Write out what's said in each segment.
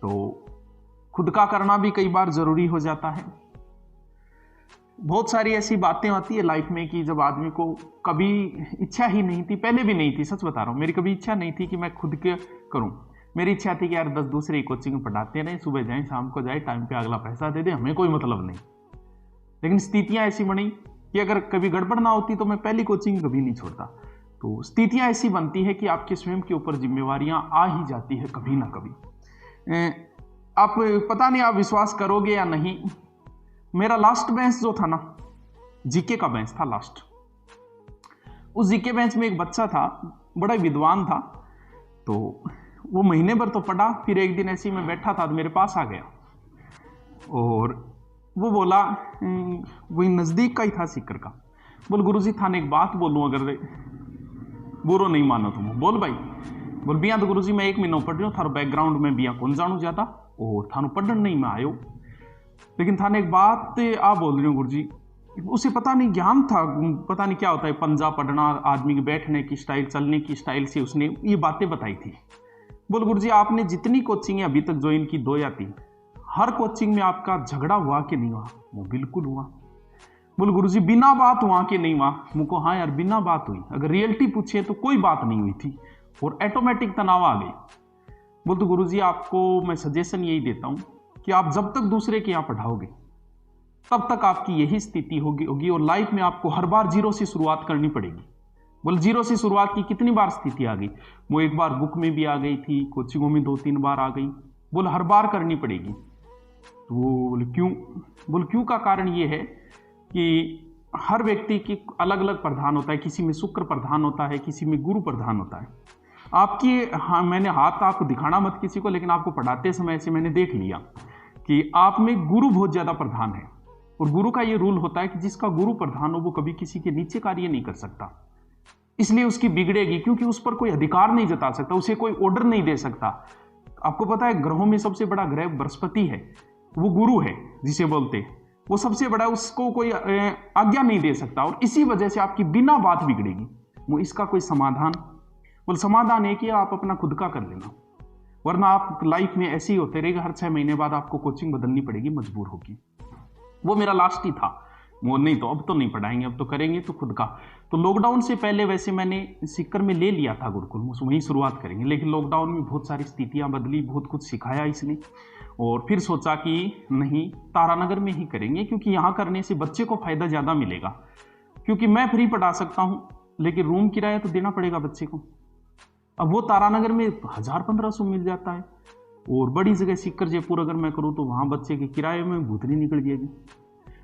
तो खुद का करना भी कई बार जरूरी हो जाता है। बहुत सारी ऐसी बातें आती है लाइफ में कि जब आदमी को कभी इच्छा ही नहीं थी, पहले भी नहीं थी, सच बता रहा हूँ, मेरी कभी इच्छा नहीं थी कि मैं खुद के करूँ। मेरी इच्छा थी कि यार 10 दूसरे कोचिंग में पढ़ाते रहें, सुबह जाएं शाम को जाए, टाइम पे अगला पैसा दे दे, हमें कोई मतलब नहीं। लेकिन स्थितियां ऐसी बनी कि अगर कभी गड़बड़ ना होती तो मैं पहली कोचिंग कभी नहीं छोड़ता। तो स्थितियां ऐसी बनती है कि आपके स्वयं के ऊपर जिम्मेवारियां आ ही जाती है कभी ना कभी। आप पता नहीं आप विश्वास करोगे या नहीं, मेरा लास्ट बेंच जो था ना, जीके का बेंच था लास्ट। उस जीके बेंच में एक बच्चा था, बड़ा विद्वान था। तो वो महीने भर तो पढ़ा, फिर एक दिन ऐसे ही मैं बैठा था तो मेरे पास आ गया और वो बोला, वही नजदीक का ही था सीकर का, बोल गुरुजी थाने एक बात बोलूं, अगर बुरो नहीं मानो तुम। बोल भाई। बोल बिया तो गुरुजी मैं 1 महीना पढ़ रही हूँ, थारो बैकग्राउंड में बिया कौन जानू ज्यादा और थानू पढ़न नहीं मैं आयो, लेकिन थाने एक बात आ बोल रही हूँ गुरुजी। उसे पता नहीं ज्ञान था, पता नहीं क्या होता है, पंजा पढ़ना, आदमी के बैठने की स्टाइल, चलने की स्टाइल से उसने ये बातें बताई थी। बोल गुरुजी आपने जितनी कोचिंग अभी तक ज्वाइन की, 2 या 3, हर कोचिंग में आपका झगड़ा हुआ कि नहीं हुआ? वो बिल्कुल हुआ। बोल गुरुजी बिना बात हुआ कि नहीं हुआ? मुझको हाँ यार बिना बात हुई, अगर रियलिटी पूछे तो कोई बात नहीं हुई थी और ऑटोमेटिक तनाव आ गई। बोल तो गुरुजी आपको मैं सजेशन यही देता हूं कि आप जब तक दूसरे के यहां पढ़ाओगे तब तक आपकी यही स्थिति होगी और लाइफ में आपको हर बार 0 से शुरुआत करनी पड़ेगी। बोल 0 से शुरुआत की कितनी बार स्थिति आ गई? वो एक बार बुक में भी आ गई थी, कोचिंगों में 2-3 बार आ गई। बोल हर बार करनी पड़ेगी। तो बोले क्यों? बोल क्यों का कारण ये है कि हर व्यक्ति की अलग अलग प्रधान होता है, किसी में शुक्र प्रधान होता है, किसी में गुरु प्रधान होता है। आपकी हाँ, मैंने हाथ आपको दिखाना मत किसी को, लेकिन आपको पढ़ाते समय से मैंने देख लिया कि आप में गुरु बहुत ज्यादा प्रधान है और गुरु का ये रूल होता है कि जिसका गुरु प्रधान हो वो कभी किसी के नीचे कार्य नहीं कर सकता, इसलिए उसकी बिगड़ेगी, क्योंकि उस पर कोई अधिकार नहीं जता सकता, उसे कोई ऑर्डर नहीं दे सकता। आपको पता है ग्रहों में सबसे बड़ा ग्रह बृहस्पति है, वो गुरु है जिसे बोलते, वो सबसे बड़ा, उसको कोई आज्ञा नहीं दे सकता और इसी वजह से आपकी बिना बात बिगड़ेगी। वो इसका कोई समाधान? बोल समाधान है कि आप अपना खुद का कर लेना, वरना आप लाइफ में ऐसे ही होते रहेगा, हर 6 महीने बाद आपको कोचिंग बदलनी पड़ेगी, मजबूर होगी। वो मेरा लास्ट ही था, वो नहीं तो अब तो नहीं पढ़ाएंगे, अब तो करेंगे तो खुद का। तो लॉकडाउन से पहले वैसे मैंने सीकर में ले लिया था गुरुकुल, वहीं शुरुआत करेंगे, लेकिन लॉकडाउन में बहुत सारी स्थितियां बदली, बहुत कुछ सिखाया इसने और फिर सोचा कि नहीं तारानगर में ही करेंगे, क्योंकि यहाँ करने से बच्चे को फायदा ज्यादा मिलेगा। क्योंकि मैं फ्री पढ़ा सकता हूँ लेकिन रूम किराया तो देना पड़ेगा बच्चे को। अब वो तारानगर में 1000-1500 मिल जाता है और बड़ी जगह सीकर जयपुर अगर मैं करूँ तो वहां बच्चे के किराए में भूतनी निकल जाएगी।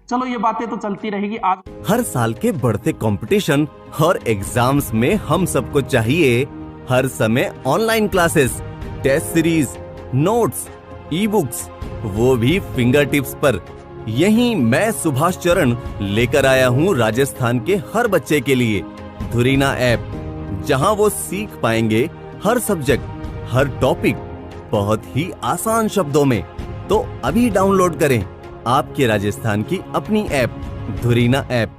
चलो ये बातें तो चलती रहेगी। आज हर साल के बढ़ते कंपटीशन और एग्जाम्स में हम सबको चाहिए हर समय online classes, test series, notes, e books, वो भी फिंगर टिप्स पर। यही मैं सुभाष चरण लेकर आया हूँ राजस्थान के हर बच्चे के लिए धुरीना ऐप, जहाँ वो सीख पाएंगे हर सब्जेक्ट, हर टॉपिक बहुत ही आसान शब्दों में। तो अभी डाउनलोड करें आपके राजस्थान की अपनी ऐप धुरीना ऐप।